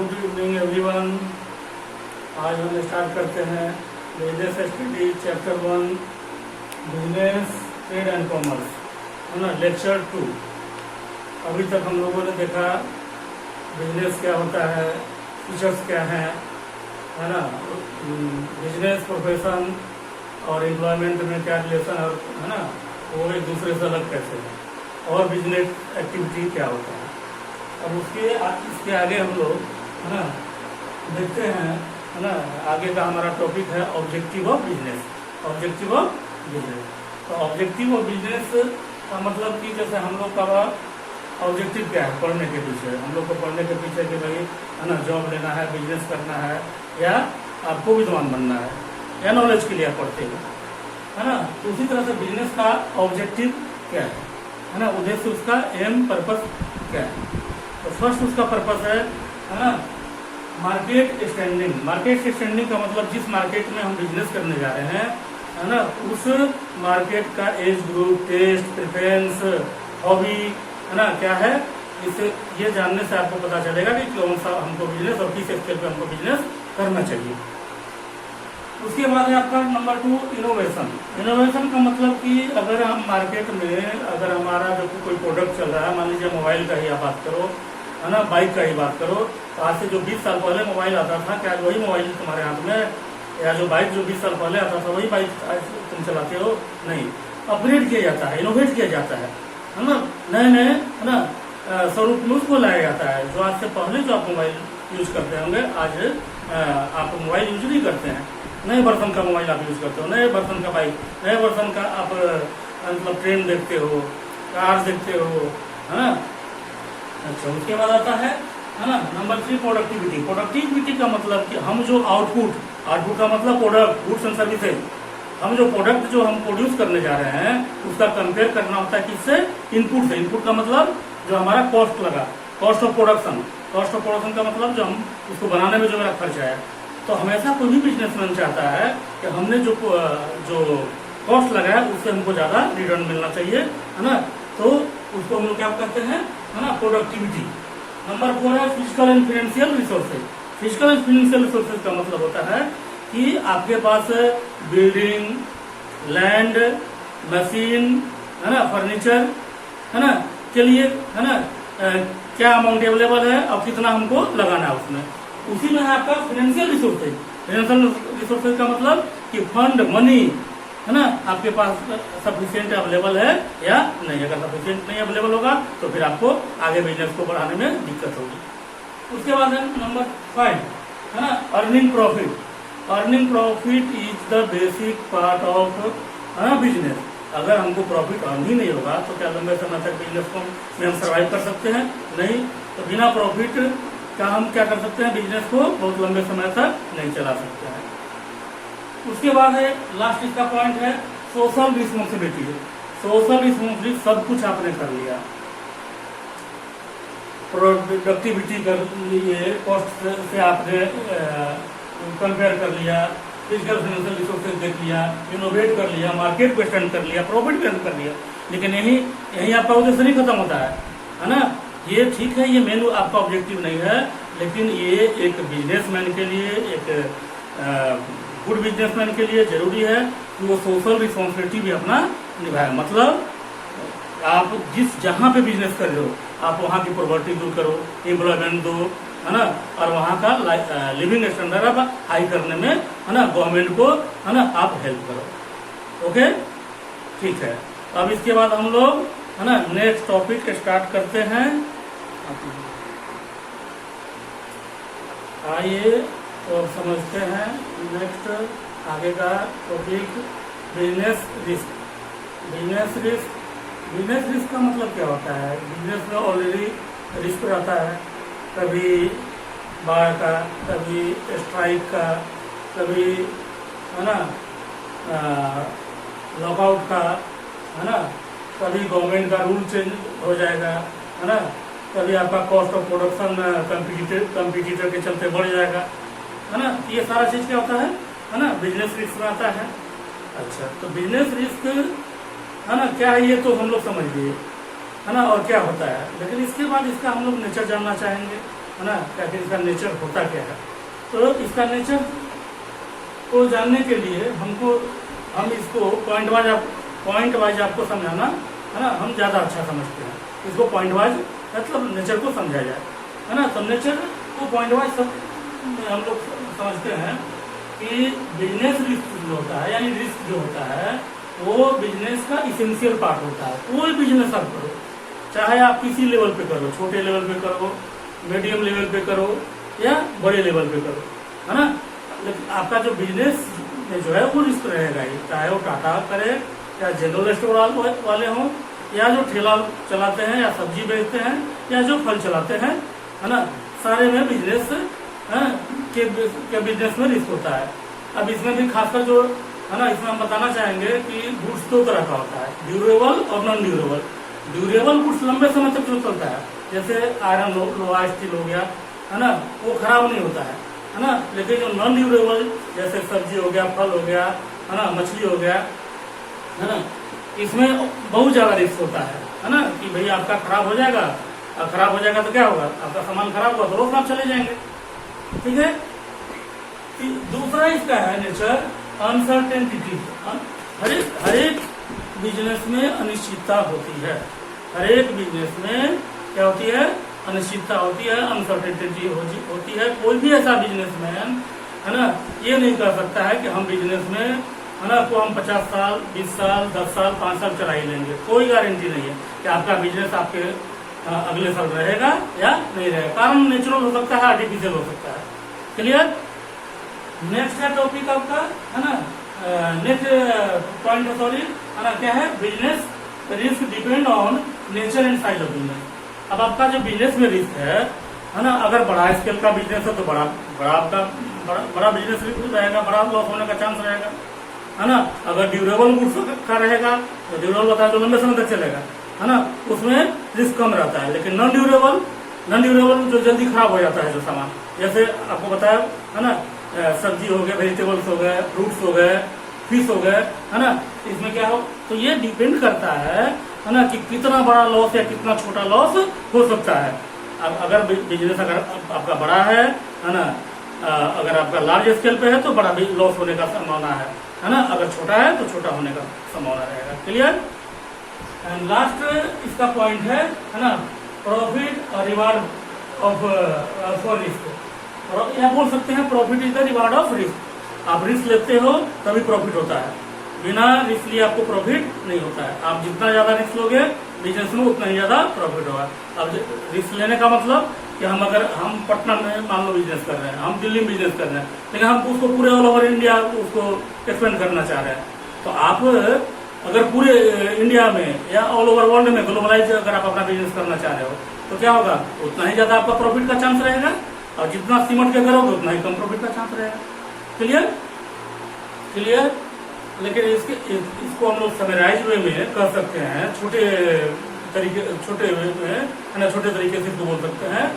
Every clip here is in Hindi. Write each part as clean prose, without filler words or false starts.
Good evening everyone. आज हम स्टार्ट करते हैं business study chapter 1 business trade and commerce, है ना, लेक्चर 2। अभी तक हम लोगों ने देखा बिजनेस क्या होता है, फीचर्स क्या हैं, है ना, बिजनेस प्रोफेशन और एम्प्लॉयमेंट में क्या रिलेशन है ना, वो एक दूसरे से अलग कैसे है, और बिजनेस एक्टिविटी क्या होता है। अब इसके आगे हम लोग, है ना, देखते हैं, है ना, आगे का हमारा टॉपिक है objective of business. Objective of business, तो ऑब्जेक्टिव ऑफ बिजनेस का मतलब कि जैसे हम लोग का ऑब्जेक्टिव क्या है, पढ़ने के पीछे, हम लोग को पढ़ने के पीछे कि भाई, है ना, जॉब लेना है, बिजनेस करना है, या आपको विद्वान बनना है, या नॉलेज के लिए आप पढ़ते हो, है ना। तो उसी तरह से बिजनेस का ऑब्जेक्टिव क्या है ना, उद्देश्य, उसका एम, पर्पस क्या है। तो फर्स्ट उसका पर्पस है ना, मार्केट स्टैंडिंग। मार्केट स्टैंडिंग का मतलब जिस मार्केट में हम बिजनेस करने जा रहे हैं, है ना, उस मार्केट का age group, taste, preference, hobby, है ना, क्या है, इसे ये जानने से आपको पता चलेगा कि कौन सा हमको बिजनेस और किस स्केल पे हमको बिजनेस करना चाहिए। उसके बाद है आपका नंबर 2 इनोवेशन। इनोवेशन का मतलब कि अगर हम मार्केट में, अगर हमारा जो कोई प्रोडक्ट चल रहा है, मान लीजिए मोबाइल का ही आप बात करो, है ना, बाइक का ही बात करो, तो आज से जो 20 साल पहले मोबाइल आता था, क्या वही मोबाइल तुम्हारे हाथ में, या जो बाइक जो 20 साल पहले आता था वही बाइक आज तुम चलाते हो? नहीं, अपग्रेड किया जाता है, इनोवेट किया जाता है ना, नए नए, है ना, स्वरूप में उसको लाया जाता है। जो आज से पहले जो आप मोबाइल यूज करते होंगे, आज आप मोबाइल यूज नहीं करते हैं, नए वर्जन का मोबाइल आप यूज करते हो, नए वर्जन का बाइक, नए वर्जन का आप मतलब ट्रेन देखते हो, कार देखते हो, है ना। अच्छा, उसके बाद आता है ना, नंबर 3 प्रोडक्टिविटी। प्रोडक्टिविटी का मतलब कि हम जो आउटपुट का मतलब प्रोडक्ट, गुड्स एंड सर्विसेज, हम जो प्रोडक्ट जो हम प्रोड्यूस करने जा रहे हैं, उसका कंपेयर करना होता है किससे? इनपुट से। इनपुट का मतलब जो हमारा कॉस्ट लगा, cost of production. Cost of production का मतलब जो हम उसको बनाने में जो मेरा खर्चा है। तो हमेशा कोई भी बिजनेसमैन चाहता है कि हमने जो कॉस्ट लगाया उससे हमको ज़्यादा रिटर्न मिलना चाहिए, है ना। तो उसको हम लोग क्या कहते हैं, है ना, प्रोडक्टिविटी। नंबर 4 है physical and financial resources. Physical and financial resources का मतलब होता है कि आपके पास बिल्डिंग, लैंड, मशीन, है ना, फर्नीचर, है ना, के लिए, है ना, क्या अमाउंट अवेलेबल है और कितना हमको लगाना है उसमें। उसी में है आपका फाइनेंशियल रिसोर्सेज। फाइनेंशियल रिसोर्सेज का मतलब कि फंड, मनी, है ना, आपके पास सफिशिएंट अवेलेबल है या नहीं। अगर सफिशिएंट नहीं अवेलेबल होगा तो फिर आपको आगे बिजनेस को बढ़ाने में दिक्कत होगी। उसके बाद है नंबर 5, है ना, earning profit. Earning profit is the basic part of business. अगर हमको प्रॉफिट अर्न ही नहीं होगा तो क्या लंबे समय तक बिजनेस को में हम सर्वाइव कर सकते हैं? नहीं। तो बिना प्रॉफिट का हम क्या कर सकते हैं, बिजनेस को बहुत लंबे समय तक नहीं चला सकते हैं। उसके बाद है लास्ट इसका पॉइंट है सोशल रिस्पॉन्सिबिलिटी। सोशल रिस्पॉन्सिबिलिटी, सब कुछ आपने कर लिया, प्रोडक्टिविटी कर लिए, कॉस्ट से आपने कंपेयर कर लिया, फिजिकल फाइनेंशियल रिसोर्सेज देख लिया, इनोवेट कर लिया, मार्केट को स्टैंड कर लिया, प्रॉफिट भी कर लिया, लेकिन यही आपका उद्देश्य नहीं खत्म होता है ना। ये ठीक है, ये मेन आपका ऑब्जेक्टिव नहीं है, लेकिन ये एक बिजनेसमैन के लिए, एक गुड बिजनेसमैन के लिए जरूरी है कि वो सोशल रिस्पॉन्सिबिलिटी भी अपना निभाए। मतलब आप जहाँ पे बिजनेस कर रहे हो, आप वहाँ की प्रॉपर्टी दूर करो, एम्प्लॉयमेंट दो, है ना, और वहाँ का लिविंग स्टैंडर्ड आप हाई करने में, है ना, गवर्नमेंट को, है ना, आप हेल्प करो। ओके, ठीक है। अब इसके बाद हम लोग, है ना, नेक्स्ट टॉपिक स्टार्ट करते हैं। आइए तो समझते हैं नेक्स्ट आगे का topic, business risk. Business risk, business risk का मतलब क्या होता है? बिजनेस में ऑलरेडी रिस्क रहता है, कभी बाढ़ का, कभी स्ट्राइक का, कभी, है ना, लॉकआउट का, है ना, कभी गवर्नमेंट का रूल चेंज हो जाएगा, है ना, कभी आपका कॉस्ट ऑफ प्रोडक्शन कंपटीटर के चलते बढ़ जाएगा, है ना। ये सारा चीज़ क्या होता है ना, बिजनेस रिस्क में आता है। अच्छा, तो बिजनेस रिस्क, है ना, क्या है ये तो हम लोग समझ लिए, है ना, और क्या होता है, लेकिन इसके बाद इसका हम लोग नेचर जानना चाहेंगे, है ना, क्या कि इसका नेचर होता क्या है। तो इसका नेचर को जानने के लिए हम इसको पॉइंट वाइज आपको समझाना, है ना, हम ज़्यादा अच्छा समझते हैं। इसको पॉइंट वाइज मतलब नेचर को समझा जाए, है ना। तो नेचर को पॉइंट वाइज हम लोग समझते हैं कि बिजनेस रिस्क जो होता है, यानी रिस्क जो होता है वो बिजनेस का इसेंशियल पार्ट होता है। कोई बिजनेस आप करो, चाहे आप किसी लेवल पे करो, छोटे लेवल पे करो, मीडियम लेवल पे करो या बड़े लेवल पे करो, है ना, लेकिन आपका जो बिजनेस में जो है वो रिस्क रहेगा ही। चाहे वो टाटा करे या जनरल स्टोर वाले हों या जो ठेला चलाते हैं या सब्जी बेचते हैं या जो फल चलाते हैं, है ना, सारे में बिजनेस के बिजनेस में रिस्क होता है। अब इसमें भी खासकर जो है ना, इसमें हम बताना चाहेंगे कि गुड्स दो तरह का होता है, ड्यूरेबल और नॉन ड्यूरेबल। ड्यूरेबल गुड्स लंबे समय तक जो चलता है, जैसे आयरन लोहा स्टील हो गया, है ना, वो खराब नहीं होता है ना। लेकिन जो नॉन ड्यूरेबल जैसे सब्जी हो गया, फल हो गया, है ना, मछली हो गया, है ना, इसमें बहुत ज्यादा रिस्क होता है ना, कि भाई आपका खराब हो जाएगा। खराब हो जाएगा तो क्या होगा, आपका सामान खराब हुआ तो रोज आप चले जाएंगे, ठीक है। दूसरा इसका है नेचर अनसर्टेनिटी। हर एक बिजनेस में अनिश्चितता होती है। हर एक बिजनेस में क्या होती है, अनिश्चितता होती है, अनसर्टेनिटी होती है। कोई भी ऐसा बिजनेसमैन, है ना, ये नहीं कर सकता है कि हम बिजनेस में, है ना, को हम 50 साल 20 साल 10 साल 5 साल चला ही लेंगे। कोई गारंटी नहीं है कि आपका बिजनेस आपके अगले साल रहेगा या नहीं रहेगा। कारण नेचुरल हो सकता है, आर्टिफिशियल हो सकता है। क्लियर। नेक्स्ट है टॉपिक आपका, है ना, नेक्स्ट पॉइंट सॉरी, है ना, क्या है, business risk depend on nature and size of business. अब आपका जो बिजनेस में रिस्क है ना, अगर बड़ा स्केल का बिजनेस है तो बड़ा बिजनेस रिस्क रहेगा, बड़ा लॉस होने का चांस रहेगा, है ना। अगर ड्यूरेबल गुड्स का रहेगा तो ड्यूरेबल होता है जो लंबे समय तक चलेगा, है ना, उसमें रिस्क कम रहता है। लेकिन नॉन ड्यूरेबल जो जल्दी खराब हो जाता है जो सामान, जैसे आपको बताया, है ना, सब्जी हो गए, वेजिटेबल्स हो गए, फ्रूट्स हो गए, फिश हो गए, है ना, इसमें क्या हो, तो ये डिपेंड करता है ना, कि कितना बड़ा लॉस या कितना छोटा लॉस हो सकता है। अब अगर बिजनेस अगर आपका बड़ा है ना, अगर आपका लार्ज स्केल पे है तो बड़ा भी लॉस होने का संभावना है ना, अगर छोटा है तो छोटा होने का संभावना रहेगा। क्लियर। एंड लास्ट इसका पॉइंट है ना, प्रॉफिट और रिवार्ड ऑफ फॉर रिस्क। या बोल सकते हैं profit is the reward of risk. आप रिस्क लेते हो तभी प्रॉफिट होता है, बिना रिस्क लिए आपको प्रॉफिट नहीं होता है। आप जितना ज्यादा रिस्क लोगे बिजनेस में उतना ही ज्यादा प्रॉफिट होगा। अब रिस्क लेने का मतलब कि हम पटना में मान लो बिजनेस कर रहे हैं, हम दिल्ली में बिजनेस कर रहे हैं, लेकिन हम उसको पूरे ऑल ओवर इंडिया उसको एक्सपेंड करना चाह रहे हैं। तो आप अगर पूरे इंडिया में या ऑल ओवर वर्ल्ड में ग्लोबलाइज अगर आप अपना बिजनेस करना चाह रहे हो तो क्या होगा, उतना ही ज्यादा आपका प्रॉफिट का चांस रहेगा, और जितना सिमट के करोगे उतना ही कम प्रॉफिट का चांस रहेगा। क्लियर। लेकिन इसको हम लोग समराइज वे में कर सकते हैं, छोटे वे में, है ना, छोटे तरीके से इसको बोल सकते हैं,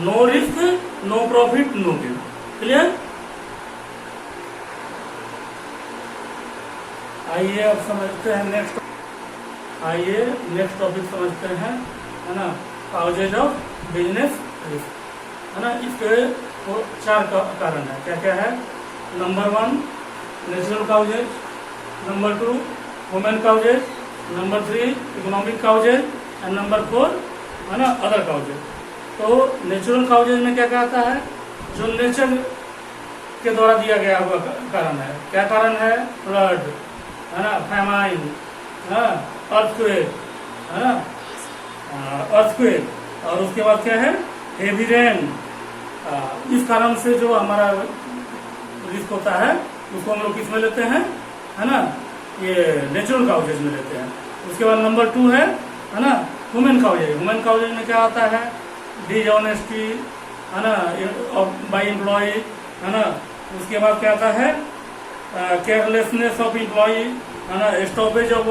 no risk no profit no gain. Clear. आइए अब समझते हैं नेक्स्ट टॉपिक समझते हैं, है ना, काउजेज ऑफ बिजनेस रिस्क, है ना। इसके 4 कारण है। क्या क्या है। Number 1 natural causes, number 2 human causes, number 3 economic causes and number 4, है ना, अदर काउजेज। तो नेचुरल काउजेज में क्या क्या आता है, जो नेचर के द्वारा दिया गया हुआ कारण है। क्या कारण है, फ्लड, है ना, फैमाइन, अर्थक्वेक, है ना, अर्थक्वेक, और उसके बाद क्या है, हेवी रेन। इस कारण से जो हमारा रिस्क होता है उसको हम लोग किस में लेते हैं, है ना, ये नेचुरल काउजेज में लेते हैं। उसके बाद नंबर 2 है ना, ह्यूमन काउजेज। ह्यूमन काउजेज में क्या आता है, डिसऑनेस्टी, है ना, बाय एम्प्लॉय, है ना। उसके बाद क्या आता है, केयरलेसनेस ऑफ एम्प्लॉय, है ना, stoppage of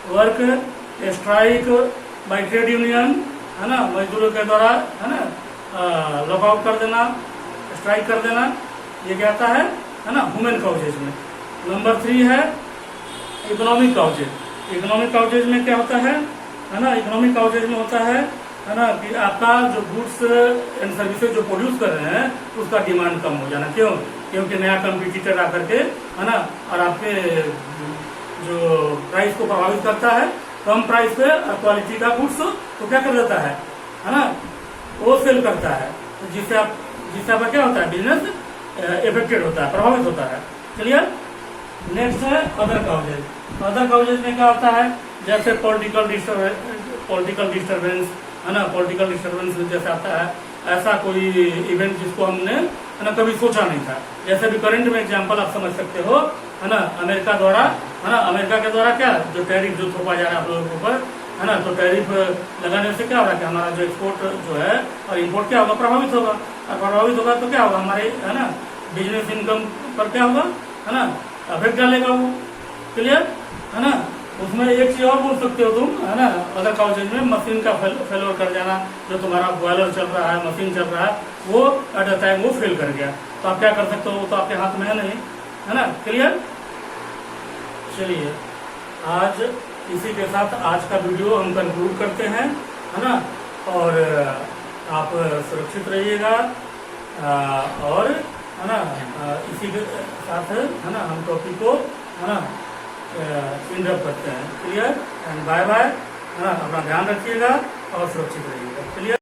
work, strike by trade union, है ना, मजदूरों के द्वारा, है ना, लॉकआउट कर देना, स्ट्राइक कर देना, ये क्या आता है ना, ह्यूमन काउजेज में। नंबर 3 है इकोनॉमिक काउजेज। इकोनॉमिक काउजेज में क्या होता है ना, इकोनॉमिक काउजेज में होता है है ना, कि आपका जो गुड्स एंड सर्विसेज जो प्रोड्यूस कर रहे हैं उसका डिमांड कम हो जाना। क्यों? क्योंकि नया कंपटीटर आकर के, है ना, और आपके जो प्राइस को प्रभावित करता है, कम प्राइस पे क्वालिटी का गुड्स तो क्या कर देता है ना, वो सेल करता है, तो जिससे आपका क्या होता है, बिजनेस इफेक्टेड होता है, प्रभावित होता है। क्लियर? नेक्स्ट है अदर काउजेज। अदर काउजेज में क्या होता है, जैसे पॉलिटिकल डिस्टर्बेंस, है ना, पॉलिटिकल डिस्टर्बेंस जैसे आता है ऐसा कोई इवेंट जिसको हमने, है ना, कभी सोचा नहीं था। जैसे भी करंट में एग्जांपल आप समझ सकते हो, है ना, अमेरिका द्वारा, है ना, अमेरिका के द्वारा क्या जो टैरिफ जो थोपा जा रहा है आप लोगों के ऊपर, है ना, तो टैरिफ लगाने से क्या हो रहा है कि हमारा जो एक्सपोर्ट जो है और इम्पोर्ट क्या होगा, प्रभावित होगा। और प्रभावित होगा तो क्या होगा, हमारे, है ना, बिजनेस इनकम पर क्या होगा, है ना, अफेक्ट डालेगा वो। क्लियर? है ना। उसमें एक चीज और बोल सकते हो तुम, है ना, अदर काउजेज में मशीन का फेलोर कर जाना, जो तुम्हारा बॉयलर चल रहा है, मशीन चल रहा है, वो एट अ टाइम वो फेल कर गया, तो आप क्या कर सकते हो, वो तो आपके हाथ में है नहीं, है ना। क्लियर? चलिए, आज इसी के साथ आज का वीडियो हम कंक्लूड करते हैं, है ना, और आप सुरक्षित रहिएगा, और, है ना, इसी के साथ, है ना, हम टॉपिक को, है ना, इंटरप्ट करते हैं। क्लियर? एंड बाय बाय, है ना, अपना ध्यान रखिएगा और सुरक्षित रहिएगा। क्लियर?